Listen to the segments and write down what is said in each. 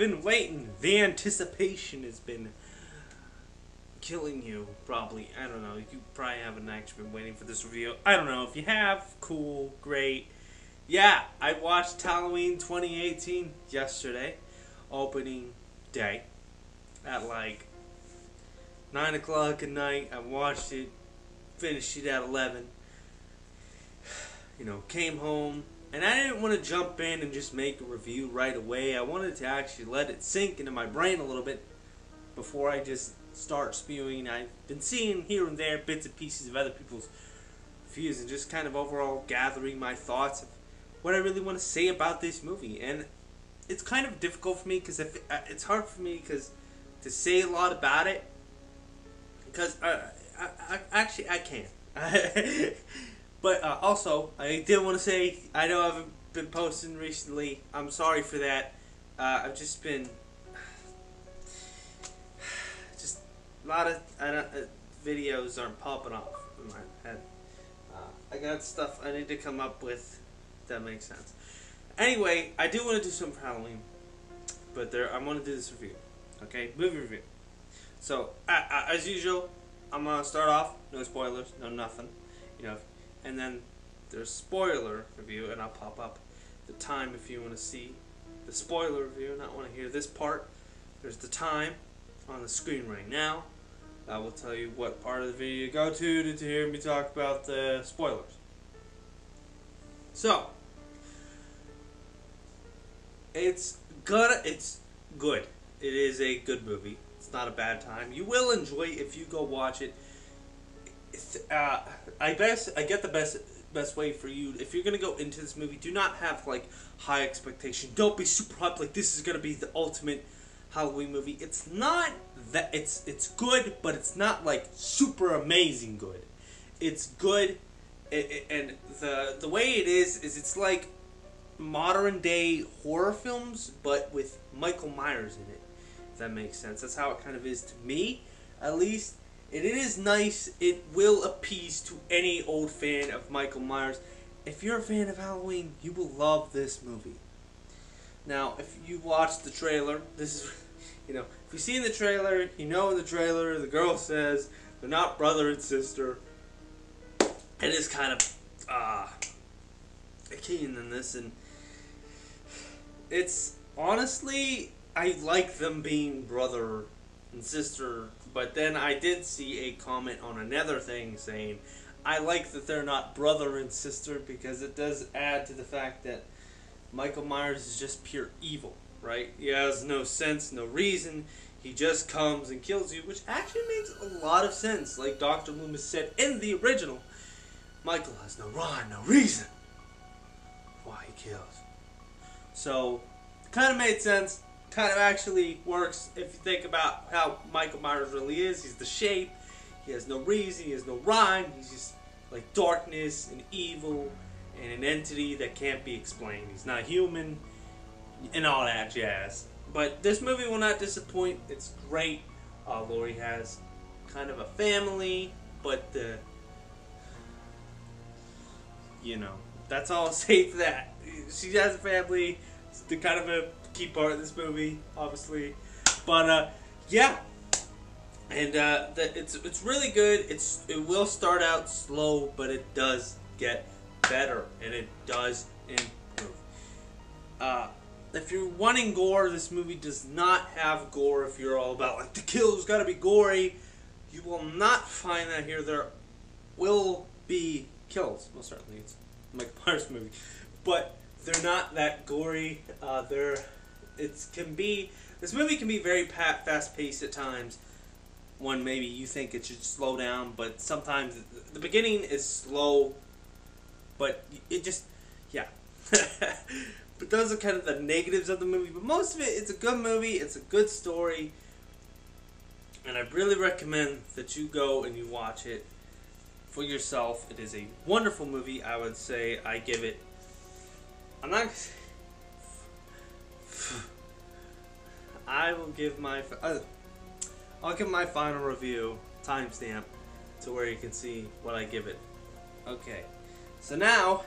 been waiting. The anticipation has been killing you, probably. I don't know. You probably haven't actually been waiting for this review. I don't know. If you have, cool, great. Yeah, I watched Halloween 2018 yesterday, opening day, at like 9 o'clock at night. I watched it, finished it at 11. You know, came home, and I didn't want to jump in and just make a review right away. I wanted to actually let it sink into my brain a little bit before I just start spewing. I've been seeing here and there bits and pieces of other people's reviews and just kind of overall gathering my thoughts of what I really want to say about this movie. And it's kind of difficult for me because it's hard for me to say a lot about it because I can't. But also, I did want to say, I know I haven't been posting recently. I'm sorry for that. I've just been a lot of videos aren't popping off in my head. I got stuff I need to come up with. If that makes sense. Anyway, I do want to do something for Halloween, but I want to do this review. Okay, movie review. So as usual, I'm gonna start off. No spoilers, no nothing. You know. And then there's spoiler review, and I'll pop up the time if you want to see the spoiler review and not want to hear this part. There's the time on the screen right now. I will tell you what part of the video you go to hear me talk about the spoilers. So, it's good. It is a good movie. It's not a bad time. You will enjoy it if you go watch it. I get the best way for you, if you're gonna go into this movie, do not have like high expectation. Don't be super hyped like this is gonna be the ultimate Halloween movie. It's not that. It's good, but it's not like super amazing good. It's good, and the way it is it's like modern day horror films, but with Michael Myers in it. If that makes sense. That's how it kind of is to me, at least. It is nice. It will appease to any old fan of Michael Myers. If you're a fan of Halloween, you will love this movie. Now, if you watch the trailer, this is, you know, if you see in the trailer, you know in the trailer, the girl says they're not brother and sister. It is kind of keen in this, and it's honestly, I like them being brother and sister. But then I did see a comment on another thing saying, I like that they're not brother and sister because it does add to the fact that Michael Myers is just pure evil, right? He has no sense, no reason. He just comes and kills you, which actually makes a lot of sense. Like Dr. Loomis said in the original, Michael has no rhyme, no reason why he kills. So, kind of made sense. Kind of actually works if you think about how Michael Myers really is. He's the shape. He has no reason. He has no rhyme. He's just like darkness and evil and an entity that can't be explained. He's not human and all that jazz. But this movie will not disappoint. It's great. Laurie has kind of a family, but you know, that's all I'll say for that. She has a family. It's the kind of a key part of this movie, obviously, but yeah, and it's really good. It will start out slow, but it does get better, and it does improve. If you're wanting gore, this movie does not have gore. If you're all about like the kill's got to be gory, you will not find that here. There will be kills, most certainly. It's a Michael Myers movie, but they're not that gory. This movie can be very fast-paced at times when maybe you think it should slow down, but sometimes the beginning is slow, but it just, yeah. But those are kind of the negatives of the movie, but most of it, it's a good movie, it's a good story, and I really recommend that you go and you watch it for yourself. It is a wonderful movie. I would say I give it, I'll give my final review timestamp to where you can see what I give it. Okay, so now,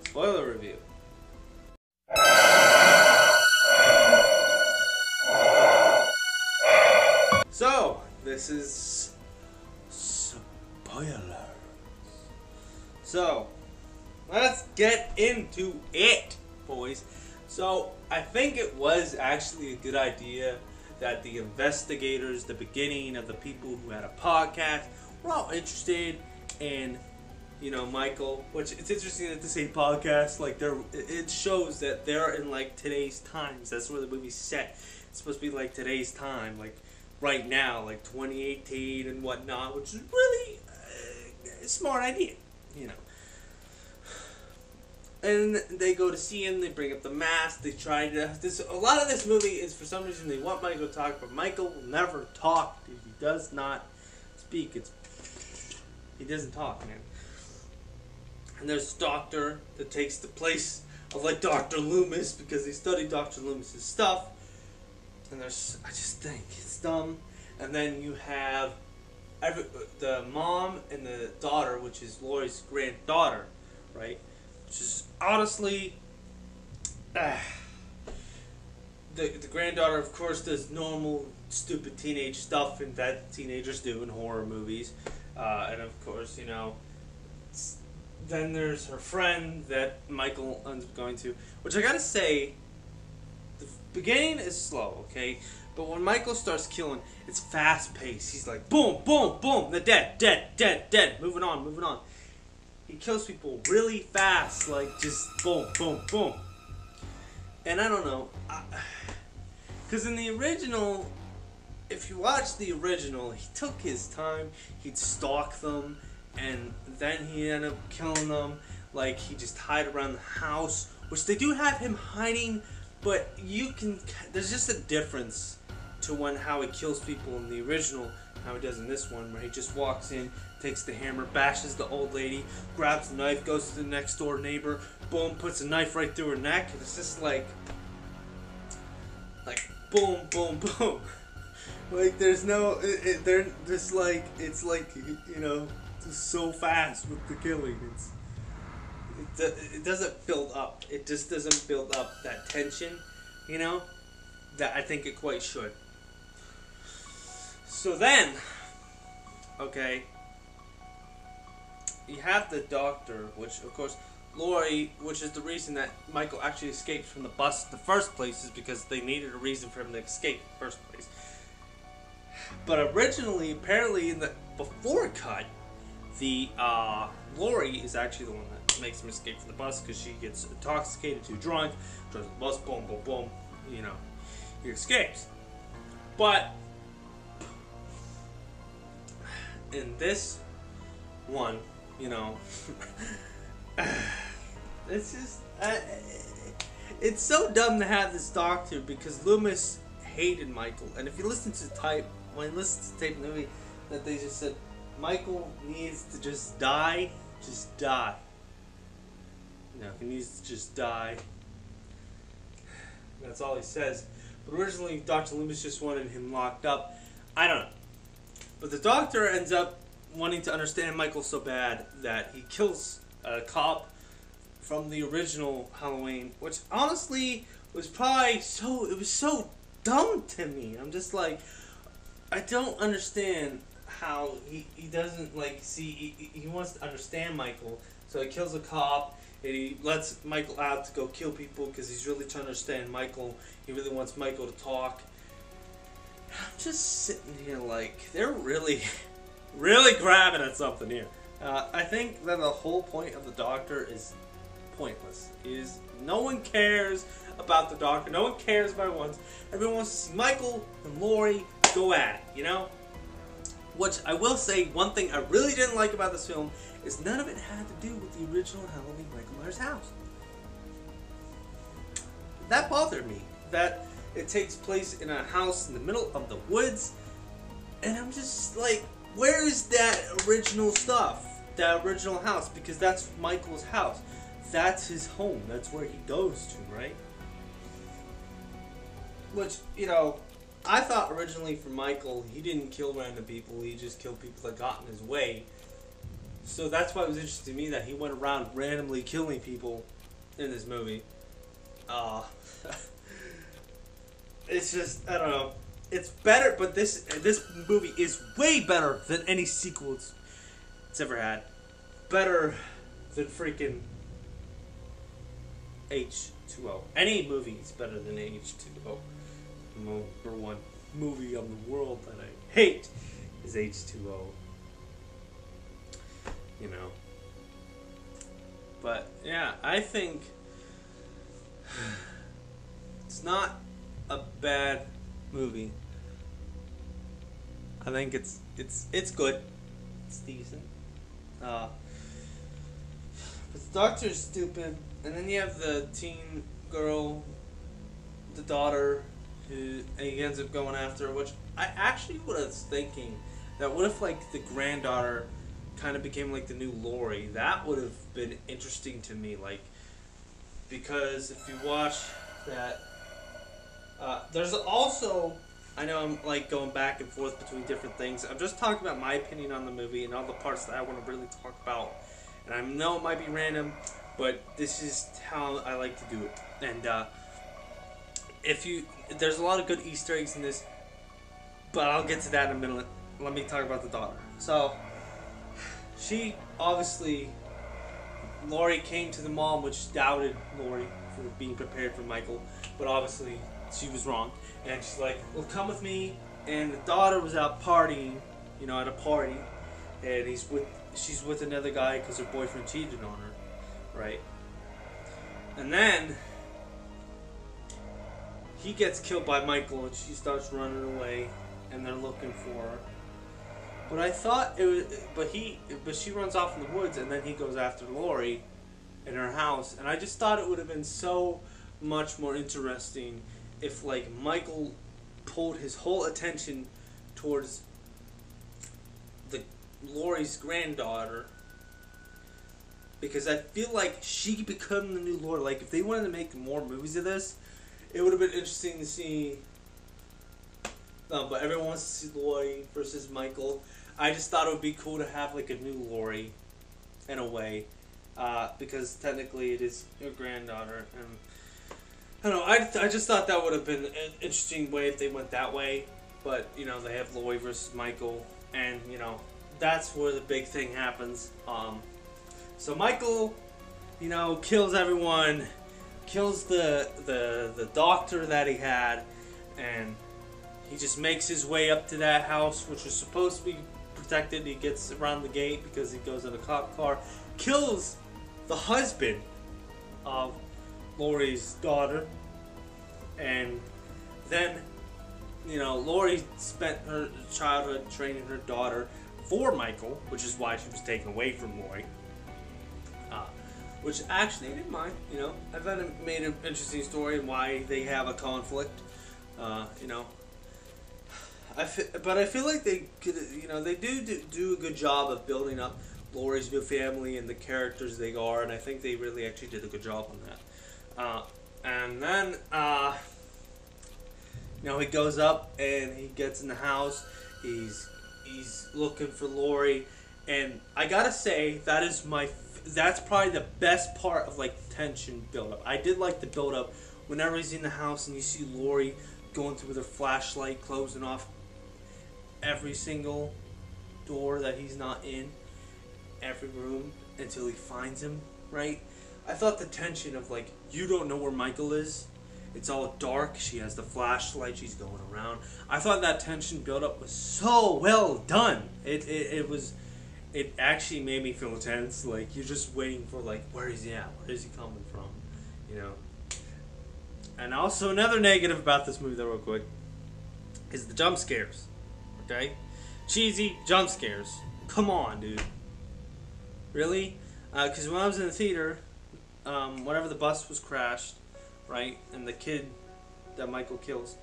spoiler review. this is spoiler. So, let's get into it, boys. So, I think it was actually a good idea that the investigators, the beginning of the people who had a podcast, were all interested in, you know, Michael. Which, it's interesting that they say podcast, like, it shows that they're in, like, today's times. That's where the movie's set. It's supposed to be, like, today's time, like, right now, like, 2018 and whatnot, which is really a smart idea, you know. And they go to see him, they bring up the mask, they try to... a lot of this movie is, for some reason, they want Michael to talk, but Michael will never talk. He does not speak. He doesn't talk, man. And there's a doctor that takes the place of, like, Dr. Loomis, because they studied Dr. Loomis's stuff. And I just think it's dumb. And then you have the mom and the daughter, which is Laurie's granddaughter, right? Which is honestly, the granddaughter, of course, does normal stupid teenage stuff and that teenagers do in horror movies, and of course, you know. Then there's her friend that Michael ends up going to, which I gotta say, the beginning is slow, okay, but when Michael starts killing, it's fast paced. He's like boom, boom, boom, they're dead, dead, dead, dead, moving on, moving on. He kills people really fast, like just boom, boom, boom. And I don't know, because in the original, if you watch the original, he took his time, he'd stalk them, and then he ended up killing them. Like, he just hide around the house, which they do have him hiding, but there's just a difference to how he kills people in the original, how he does in this one, where he just walks in, takes the hammer, bashes the old lady, grabs the knife, goes to the next door neighbor, boom, puts a knife right through her neck, and it's just like boom, boom, boom. Like, there's no, they're just like, it's like, you know, just so fast with the killing. It doesn't build up. It just doesn't build up that tension, you know, that I think it quite should. So then, okay, you have the doctor, which, of course, Laurie, which is the reason that Michael actually escaped from the bus in the first place, is because they needed a reason for him to escape in the first place. But originally, apparently, in the before cut, the Laurie is actually the one that makes him escape from the bus, because she gets intoxicated, too drunk, drives the bus, boom, boom, boom, you know, he escapes. But in this one, you know, it's just, it's so dumb to have this doctor, because Loomis hated Michael. And if you listen to tape in the movie, that they just said, Michael needs to just die, just die. You know, he needs to just die. That's all he says. But originally, Dr. Loomis just wanted him locked up. I don't know. But the doctor ends up wanting to understand Michael so bad that he kills a cop from the original Halloween, which honestly was probably it was so dumb to me. I'm just like, I don't understand how he doesn't, like, see, he wants to understand Michael, so he kills a cop, and he lets Michael out to go kill people because he's really trying to understand Michael. He really wants Michael to talk. I'm just sitting here like, they're really, really grabbing at something here. I think that the whole point of the doctor is pointless. No one cares about the doctor. No one cares about it once. Everyone wants to see Michael and Laurie go at it, you know? Which I will say, one thing I really didn't like about this film is none of it had to do with the original Halloween Michael Myers house. That bothered me. That it takes place in a house in the middle of the woods, and I'm just like, where is that original stuff? That original house? Because that's Michael's house. That's his home. That's where he goes to, right? Which, you know, I thought originally for Michael, he didn't kill random people. He just killed people that got in his way. So that's why it was interesting to me that he went around randomly killing people in this movie. It's just, I don't know. it's better, but this movie is way better than any sequel it's ever had. Better than freaking H2O. Any movie is better than H2O. Number one movie of the world that I hate is H2O. You know. But yeah, I think it's not a bad movie. I think it's good. It's decent. But the doctor's stupid, and then you have the teen girl, the daughter, who he ends up going after, which I actually was thinking that what if like the granddaughter kind of became like the new Laurie? That would have been interesting to me, like, because if you watch that, there's also, I know I'm like going back and forth between different things. I'm just talking about my opinion on the movie and all the parts that I want to really talk about. And I know it might be random, but this is how I like to do it. And there's a lot of good Easter eggs in this, but I'll get to that in a minute. Let me talk about the daughter. So, she obviously, Laurie came to the mom, which doubted Laurie for being prepared for Michael, but obviously she was wrong. And she's like, well, come with me. And the daughter was out partying, you know, at a party, and she's with another guy because her boyfriend cheated on her, right? And then he gets killed by Michael, and she starts running away, and they're looking for her. But I thought it was, but she runs off in the woods, and then he goes after Laurie in her house, and I just thought it would have been so much more interesting if like Michael pulled his whole attention towards the Laurie's granddaughter, because I feel like she become the new Laurie. Like if they wanted to make more movies of this, it would have been interesting to see. But everyone wants to see Laurie versus Michael. I just thought it would be cool to have like a new Laurie, in a way, because technically it is your granddaughter, and I don't know. I just thought that would have been an interesting way if they went that way. But you know, they have Laurie versus Michael, and you know, that's where the big thing happens. So Michael, you know, kills everyone, kills the doctor that he had, and he just makes his way up to that house, which was supposed to be protected. He gets around the gate because he goes in a cop car, kills the husband of Laurie's daughter, and then, you know, Laurie spent her childhood training her daughter for Michael, which is why she was taken away from Laurie. Which actually I didn't mind, you know. I thought it made an interesting story and why they have a conflict, you know. But I feel like they could, you know, they do a good job of building up Laurie's new family and the characters they are, and I think they really actually did a good job on that. And then, you know, he goes up and he gets in the house. He's looking for Laurie, and I gotta say that's probably the best part of like tension buildup. I did like the buildup whenever he's in the house and you see Laurie going through with her flashlight, closing off every single door that he's not in, every room, until he finds him, right? I thought the tension of like, you don't know where Michael is, it's all dark, she has the flashlight, she's going around. I thought that tension buildup was so well done. It actually made me feel tense. Like, you're just waiting for, like, where is he at? Where is he coming from? You know? And also, another negative about this movie, though, real quick, is the jump scares. Okay? Cheesy jump scares. Come on, dude. Really? Because when I was in the theater, whenever the bus was crashed, right, and the kid that Michael kills,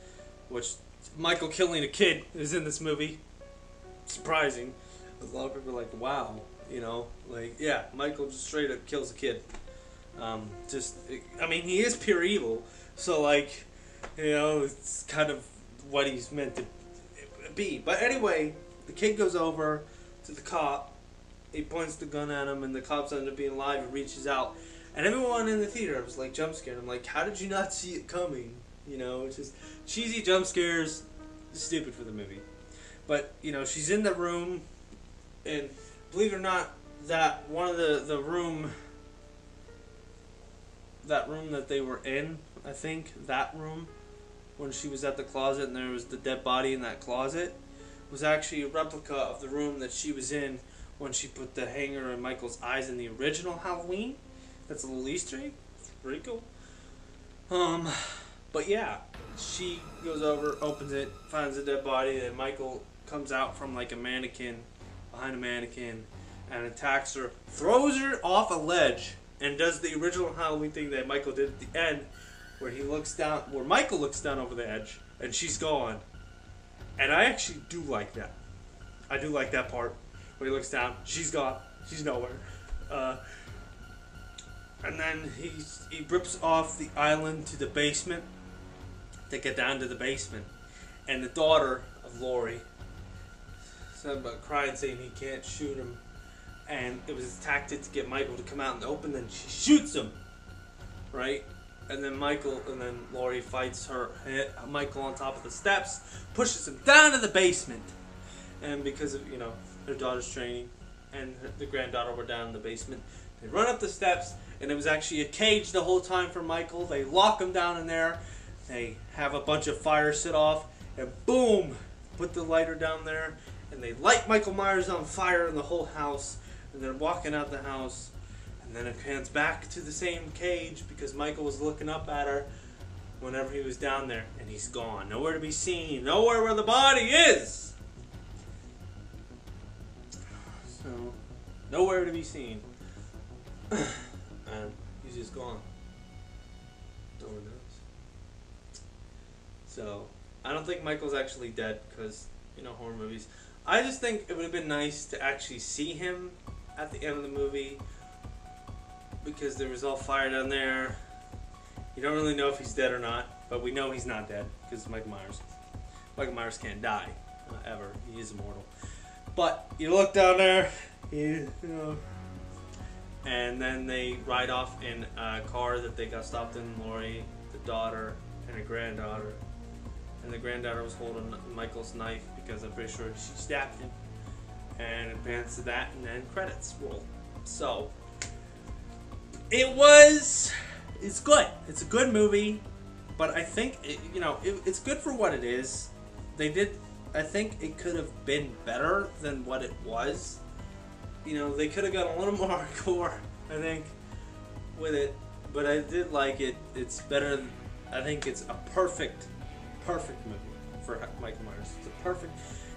which Michael killing a kid is in this movie. Surprising. A lot of people are like, wow, you know, like, yeah, Michael just straight up kills a kid. I mean, he is pure evil, so, like, you know, it's kind of what he's meant to be. But anyway, the kid goes over to the cop, he points the gun at him, and the cops end up being alive and reaches out. And everyone in the theater was, like, jump scared. I'm like, how did you not see it coming? You know, it's just cheesy jump scares. stupid for the movie. But, you know, she's in the room, and believe it or not, that one of the room, that room that they were in, I think, that room, when she was at the closet and there was the dead body in that closet, was actually a replica of the room that she was in when she put the hanger in Michael's eyes in the original Halloween. That's a little Easter egg. It's pretty cool. But yeah, she goes over, opens it, finds a dead body, and Michael comes out from like a mannequin, behind a mannequin, and attacks her, throws her off a ledge, and does the original Halloween thing that Michael did at the end, where he looks down, where Michael looks down over the edge, and she's gone. And I actually do like that. I do like that part, where he looks down, she's gone, she's nowhere. And then he rips off the island to the basement to get down to the basement. And the daughter of Laurie said about crying, saying he can't shoot him. And it was a tactic to get Michael to come out in the open, then she shoots him. Right? And then Laurie fights Michael on top of the steps, pushes him down to the basement. And because of, you know, her daughter's training and the granddaughter were down in the basement, they run up the steps, and it was actually a cage the whole time for Michael. They lock him down in there. They have a bunch of fire set off, and boom, put the lighter down there, and they light Michael Myers on fire in the whole house, and they're walking out the house, and then it pans back to the same cage because Michael was looking up at her whenever he was down there, and he's gone. Nowhere to be seen. Nowhere where the body is. So, nowhere to be seen. And he's just gone. No one knows. So, I don't think Michael's actually dead because, you know, horror movies. I just think it would have been nice to actually see him at the end of the movie because there was all fire down there. You don't really know if he's dead or not, but we know he's not dead because Michael Myers. Michael Myers can't die, ever. He is immortal. But you look down there, you know, and then they ride off in a car that they got stopped in. Laurie, the daughter, and a granddaughter. And the granddaughter was holding Michael's knife because I'm pretty sure she stabbed him. And it pans to that, and then credits roll. So, it's good. It's a good movie, but I think, it's good for what it is. I think it could have been better than what it was. You know, they could have got a little more hardcore, I think, with it. But I did like it. It's better. I think it's a perfect movie for Michael Myers. It's a perfect.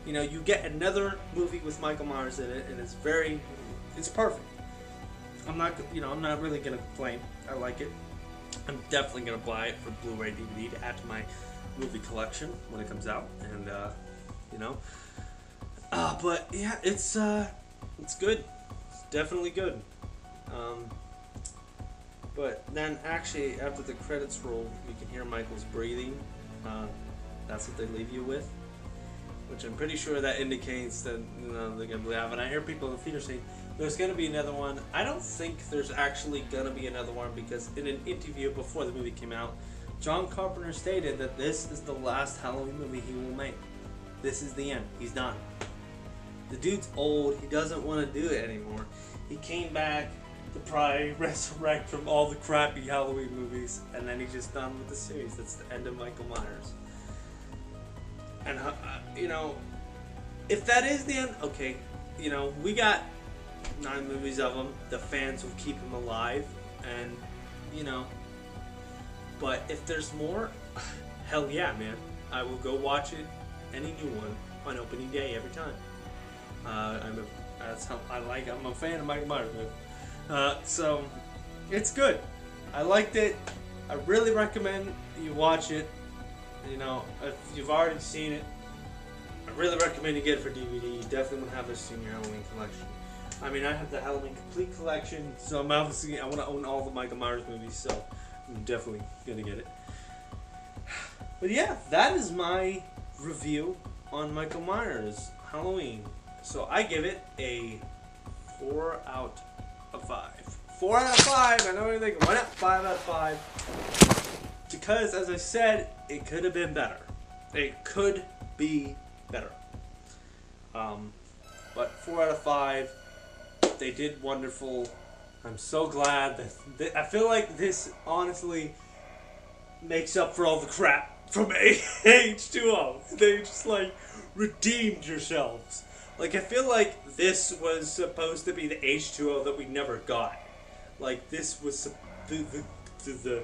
You know, you get another movie with Michael Myers in it, and it's perfect. I'm not really gonna complain. I like it. I'm definitely gonna buy it for Blu-ray DVD to add to my movie collection when it comes out, and but yeah, it's good. It's definitely good. But then actually, after the credits roll, you can hear Michael's breathing. That's what they leave you with, which I'm pretty sure that indicates that they're gonna believe. And I hear people in the theater saying there's gonna be another one. I don't think there's actually gonna be another one because in an interview before the movie came out, John Carpenter stated that this is the last Halloween movie he will make. This is the end. He's done. The dude's old. He doesn't want to do it anymore. He came back to probably resurrect from all the crappy Halloween movies, and then he's just done with the series. That's the end of Michael Myers. And, if that is the end, okay, we got 9 movies of him. The fans will keep him alive, and, but if there's more, hell yeah, man. I will go watch it, any new one, on opening day every time. That's how I like. I'm a fan of Michael Myers, man. So it's good. I liked it. I really recommend you watch it. If you've already seen it, I really recommend you get it for DVD. You definitely want to have this in your Halloween collection. I mean, I have the Halloween Complete collection, so I want to own all the Michael Myers movies, so I'm definitely gonna get it. But yeah, that is my review on Michael Myers Halloween. So I give it a 4 out of 5. 4 out of 5. I know what you're thinking. Why not 5 out of 5? Because, as I said, it could have been better. It could be better. But 4 out of 5, they did wonderful. I'm so glad that I feel like this honestly makes up for all the crap from H2O. They just like redeemed yourselves. Like, I feel like this was supposed to be the H2O that we never got. Like, this was the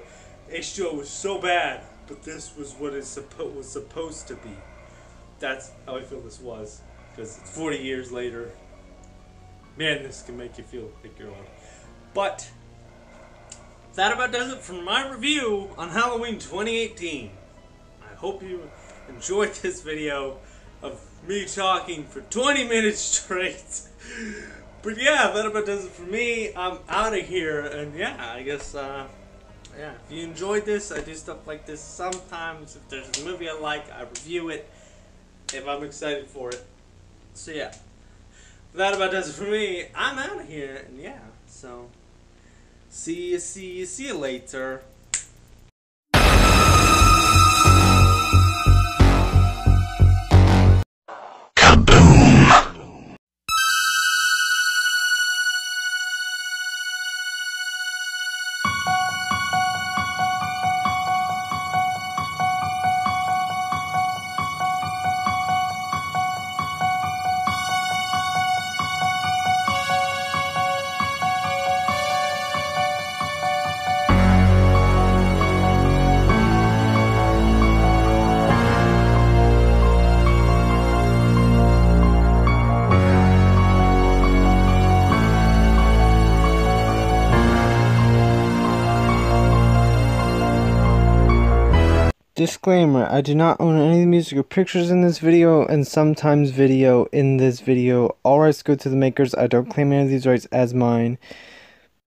H2O was so bad, but this was what it was supposed to be. That's how I feel this was, because it's 40 years later. Man, this can make you feel like you're old. But that about does it for my review on Halloween 2018. I hope you enjoyed this video of me talking for 20 minutes straight. But yeah, that about does it for me. I'm out of here, and yeah, I guess, yeah, if you enjoyed this, I do stuff like this sometimes. If there's a movie I like, I review it, if I'm excited for it. So yeah, that about does it for me. I'm out of here, and yeah, so see you later. Disclaimer, I do not own any music or pictures in this video, and sometimes video in this video. All rights go to the makers. I don't claim any of these rights as mine.